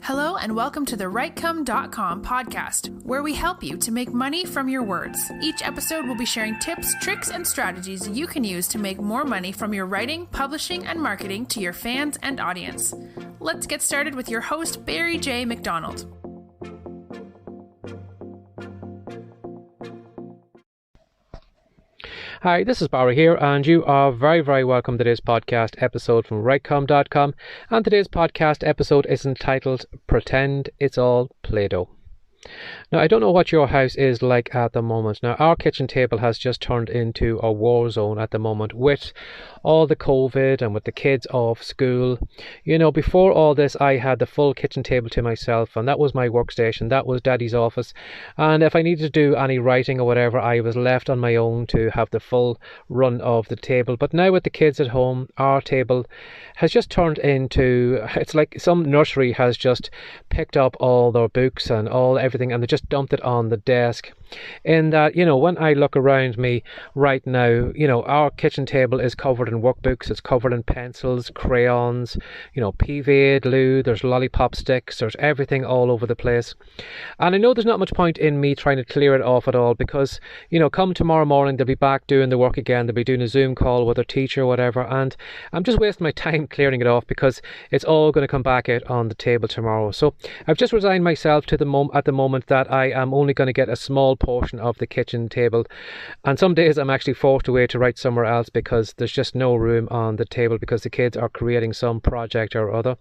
Hello and welcome to the WriteCome.com podcast, where we help you to make money from your words. Each episode will be sharing tips, tricks, and strategies you can use to make more money from your writing, publishing, and marketing to your fans and audience. Let's get started with your host, Barry J. McDonald. Hi, this is Barry here, and you are very welcome to today's podcast episode from WriteCome.com. And today's podcast episode is entitled Pretend It's All Play-Doh. Now, I don't know what your house is like at the moment. Now, our kitchen table has just turned into a war zone at the moment with all the COVID and with the kids off school. You know, before all this, I had the full kitchen table to myself, and that was my workstation. That was Daddy's office. And if I needed to do any writing or whatever, I was left on my own to have the full run of the table. But now with the kids at home, our table has just turned into, it's like some nursery has just picked up all their books and everything, and they just dumped it on the desk. In that, you know, when I look around me right now, you know, our kitchen table is covered in workbooks, it's covered in pencils, crayons, you know, PVA glue, there's lollipop sticks, there's everything all over the place. And I know there's not much point in me trying to clear it off at all, because, you know, come tomorrow morning, they'll be back doing the work again, they'll be doing a Zoom call with their teacher or whatever, and I'm just wasting my time clearing it off because it's all going to come back out on the table tomorrow. So I've just resigned myself to at the moment that I am only going to get a small portion of the kitchen table, and some days I'm actually forced away to write somewhere else because there's just no room on the table because the kids are creating some project or other.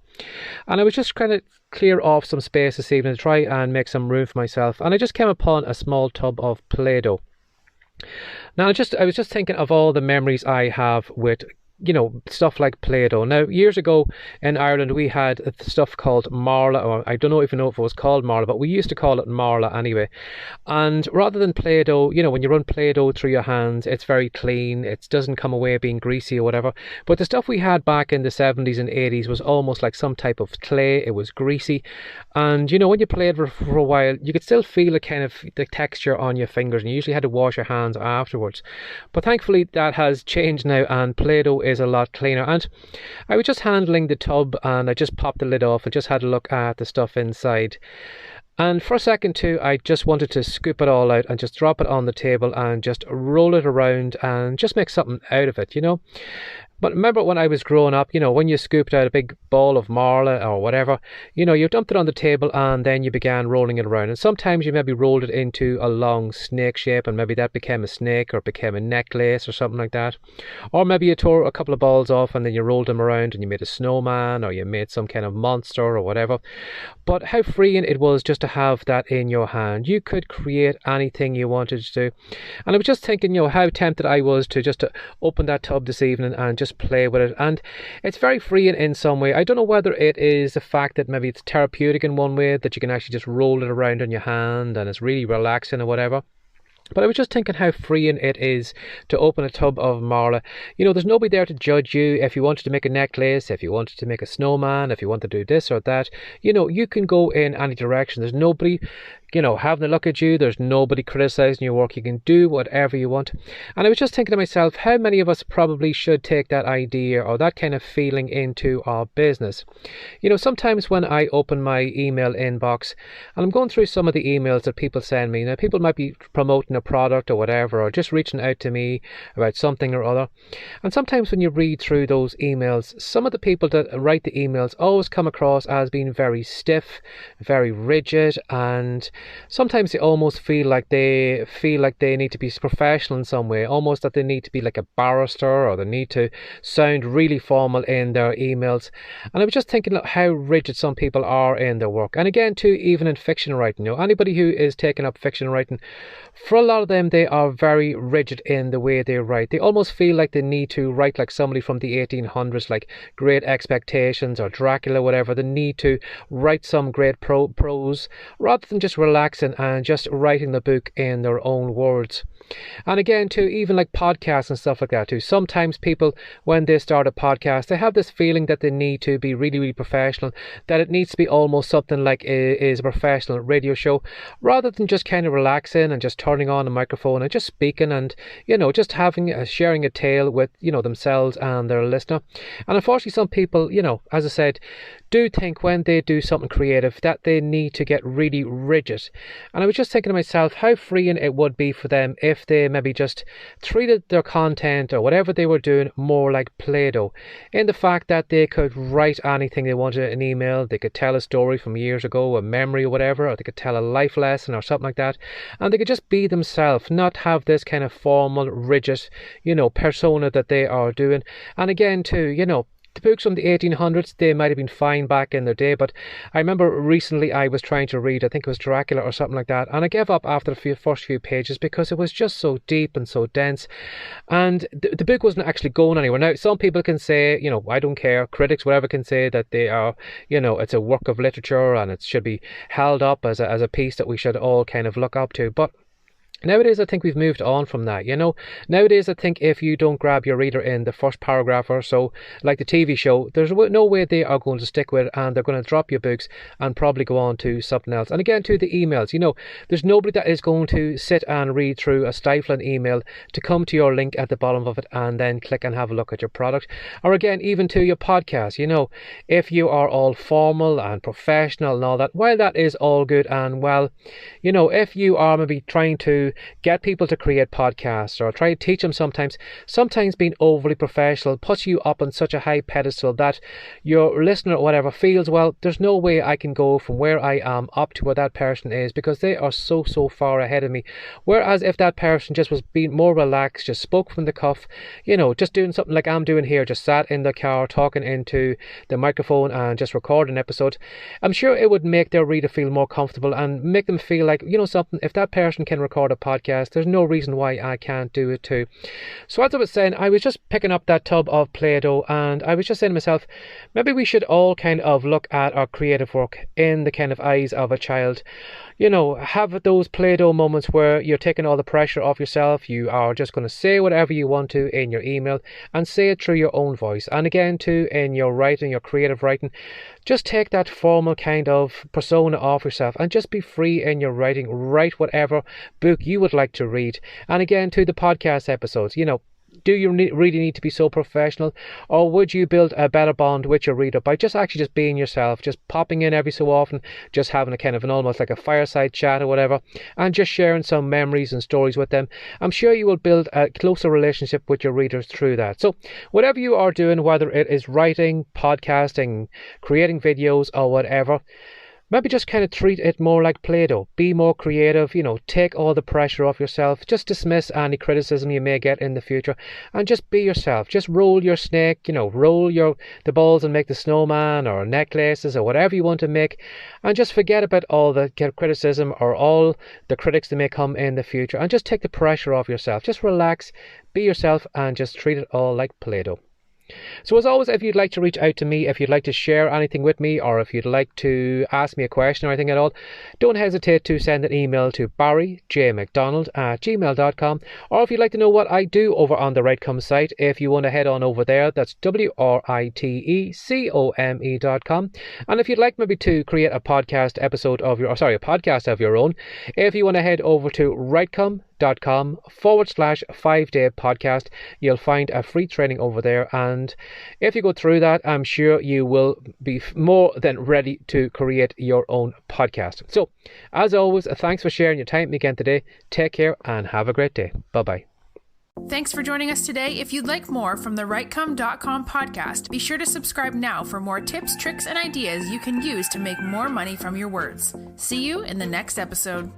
And I was just trying to clear off some space this evening to try and make some room for myself, and I just came upon a small tub of Play-Doh. Now I was just thinking of all the memories I have with, you know, stuff like Play-Doh. Now, years ago in Ireland, we had stuff called Marla, or I don't know if you know if it was called Marla, but we used to call it Marla anyway. And rather than Play-Doh, you know, when you run Play-Doh through your hands, it's very clean. It doesn't come away being greasy or whatever. But the stuff we had back in the 70s and 80s was almost like some type of clay. It was greasy. And, you know, when you played for a while, you could still feel the texture on your fingers, and you usually had to wash your hands afterwards. But thankfully, that has changed now, and Play-Doh is a lot cleaner. And I was just handling the tub, and I just popped the lid off and just had a look at the stuff inside. And for a second too, I just wanted to scoop it all out and just drop it on the table and just roll it around and just make something out of it, you know. But remember when I was growing up, you know, when you scooped out a big ball of Marla or whatever, you know, you dumped it on the table and then you began rolling it around. And sometimes you maybe rolled it into a long snake shape, and maybe that became a snake or became a necklace or something like that. Or maybe you tore a couple of balls off and then you rolled them around and you made a snowman, or you made some kind of monster or whatever. But how freeing it was just to have that in your hand. You could create anything you wanted to do. And I was just thinking, you know, how tempted I was to just to open that tub this evening and just play with it. And it's very freeing in some way. I don't know whether it is the fact that maybe it's therapeutic in one way, that you can actually just roll it around in your hand and it's really relaxing or whatever. But I was just thinking how freeing it is to open a tub of Marla. You know, there's nobody there to judge you. If you wanted to make a necklace, if you wanted to make a snowman, if you want to do this or that, you know, you can go in any direction. There's nobody, you know, having a look at you. There's nobody criticizing your work. You can do whatever you want. And I was just thinking to myself, how many of us probably should take that idea or that kind of feeling into our business? You know, sometimes when I open my email inbox and I'm going through some of the emails that people send me, now people might be promoting a product or whatever, or just reaching out to me about something or other. And sometimes when you read through those emails, some of the people that write the emails always come across as being very stiff, very rigid, and sometimes they almost feel like they need to be professional in some way, almost that they need to be like a barrister, or they need to sound really formal in their emails. And I was just thinking how rigid some people are in their work. And again too, even in fiction writing, you know, anybody who is taking up fiction writing, for a lot of them, they are very rigid in the way they write. They almost feel like they need to write like somebody from the 1800s, like Great Expectations or Dracula, whatever. They need to write some great prose rather than just relaxing and just writing the book in their own words. And again, too, even like podcasts and stuff like that too. Sometimes people, when they start a podcast, they have this feeling that they need to be really, really professional, that it needs to be almost something like a professional radio show, rather than just kind of relaxing and just turning on a microphone and just speaking and, just sharing a tale with, themselves and their listener. And unfortunately, some people, as I said, do think when they do something creative that they need to get really rigid. And I was just thinking to myself how freeing it would be for them if they maybe just treated their content or whatever they were doing more like Play-Doh, in the fact that they could write anything they wanted in an email, they could tell a story from years ago, a memory or whatever, or they could tell a life lesson or something like that, and they could just be themselves, not have this kind of formal, rigid, persona that they are doing. And again too, the books from the 1800s, they might have been fine back in their day, but I remember recently I was trying to read, I think it was Dracula or something like that, and I gave up after the first few pages because it was just so deep and so dense, and the book wasn't actually going anywhere. Now, some people can say, I don't care, critics, whatever, can say that they are, it's a work of literature and it should be held up as a piece that we should all kind of look up to, but nowadays, I think we've moved on from that, Nowadays, I think if you don't grab your reader in the first paragraph or so, like the TV show, there's no way they are going to stick with it, and they're going to drop your books and probably go on to something else. And again, to the emails, there's nobody that is going to sit and read through a stifling email to come to your link at the bottom of it and then click and have a look at your product. Or again, even to your podcast, if you are all formal and professional and all that, while that is all good and well, if you are maybe trying to get people to create podcasts or try to teach them, sometimes being overly professional puts you up on such a high pedestal that your listener or whatever feels, well, there's no way I can go from where I am up to where that person is because they are so far ahead of me. Whereas if that person just was being more relaxed, just spoke from the cuff, just doing something like I'm doing here, just sat in the car talking into the microphone and just record an episode, I'm sure it would make their reader feel more comfortable and make them feel like, something, if that person can record a podcast, there's no reason why I can't do it too. So as I was saying, I was just picking up that tub of Play-Doh and I was just saying to myself, maybe we should all kind of look at our creative work in the kind of eyes of a child. Have those Play-Doh moments where you're taking all the pressure off yourself. You are just going to say whatever you want to in your email and say it through your own voice. And again too, in your writing, your creative writing, just take that formal kind of persona off yourself and just be free in your writing. Write whatever book you would like to read. And again to the podcast episodes, do you really need to be so professional, or would you build a better bond with your reader by just being yourself, just popping in every so often, just having a kind of an almost like a fireside chat or whatever, and just sharing some memories and stories with them? I'm sure you will build a closer relationship with your readers through that. So whatever you are doing, whether it is writing, podcasting, creating videos or whatever, maybe just kind of treat it more like Play-Doh. Be more creative, take all the pressure off yourself. Just dismiss any criticism you may get in the future and just be yourself. Just roll your snake, roll the balls and make the snowman or necklaces or whatever you want to make, and just forget about all the criticism or all the critics that may come in the future, and just take the pressure off yourself. Just relax, be yourself, and just treat it all like Play-Doh. So as always, if you'd like to reach out to me, if you'd like to share anything with me, or if you'd like to ask me a question or anything at all, don't hesitate to send an email to barryjmcdonald@gmail.com. Or if you'd like to know what I do over on the Writecome site, if you want to head on over there, that's WRITECOME.com. And if you'd like maybe to create a podcast of your own, if you want to head over to writecome.com/5-day podcast, you'll find a free training over there, and if you go through that, I'm sure you will be more than ready to create your own podcast. So as always, thanks for sharing your time again today. Take care and have a great day. Bye-bye. Thanks for joining us today. If you'd like more from the Writecome.com podcast, be sure to subscribe now for more tips, tricks, and ideas you can use to make more money from your words. See you in the next episode.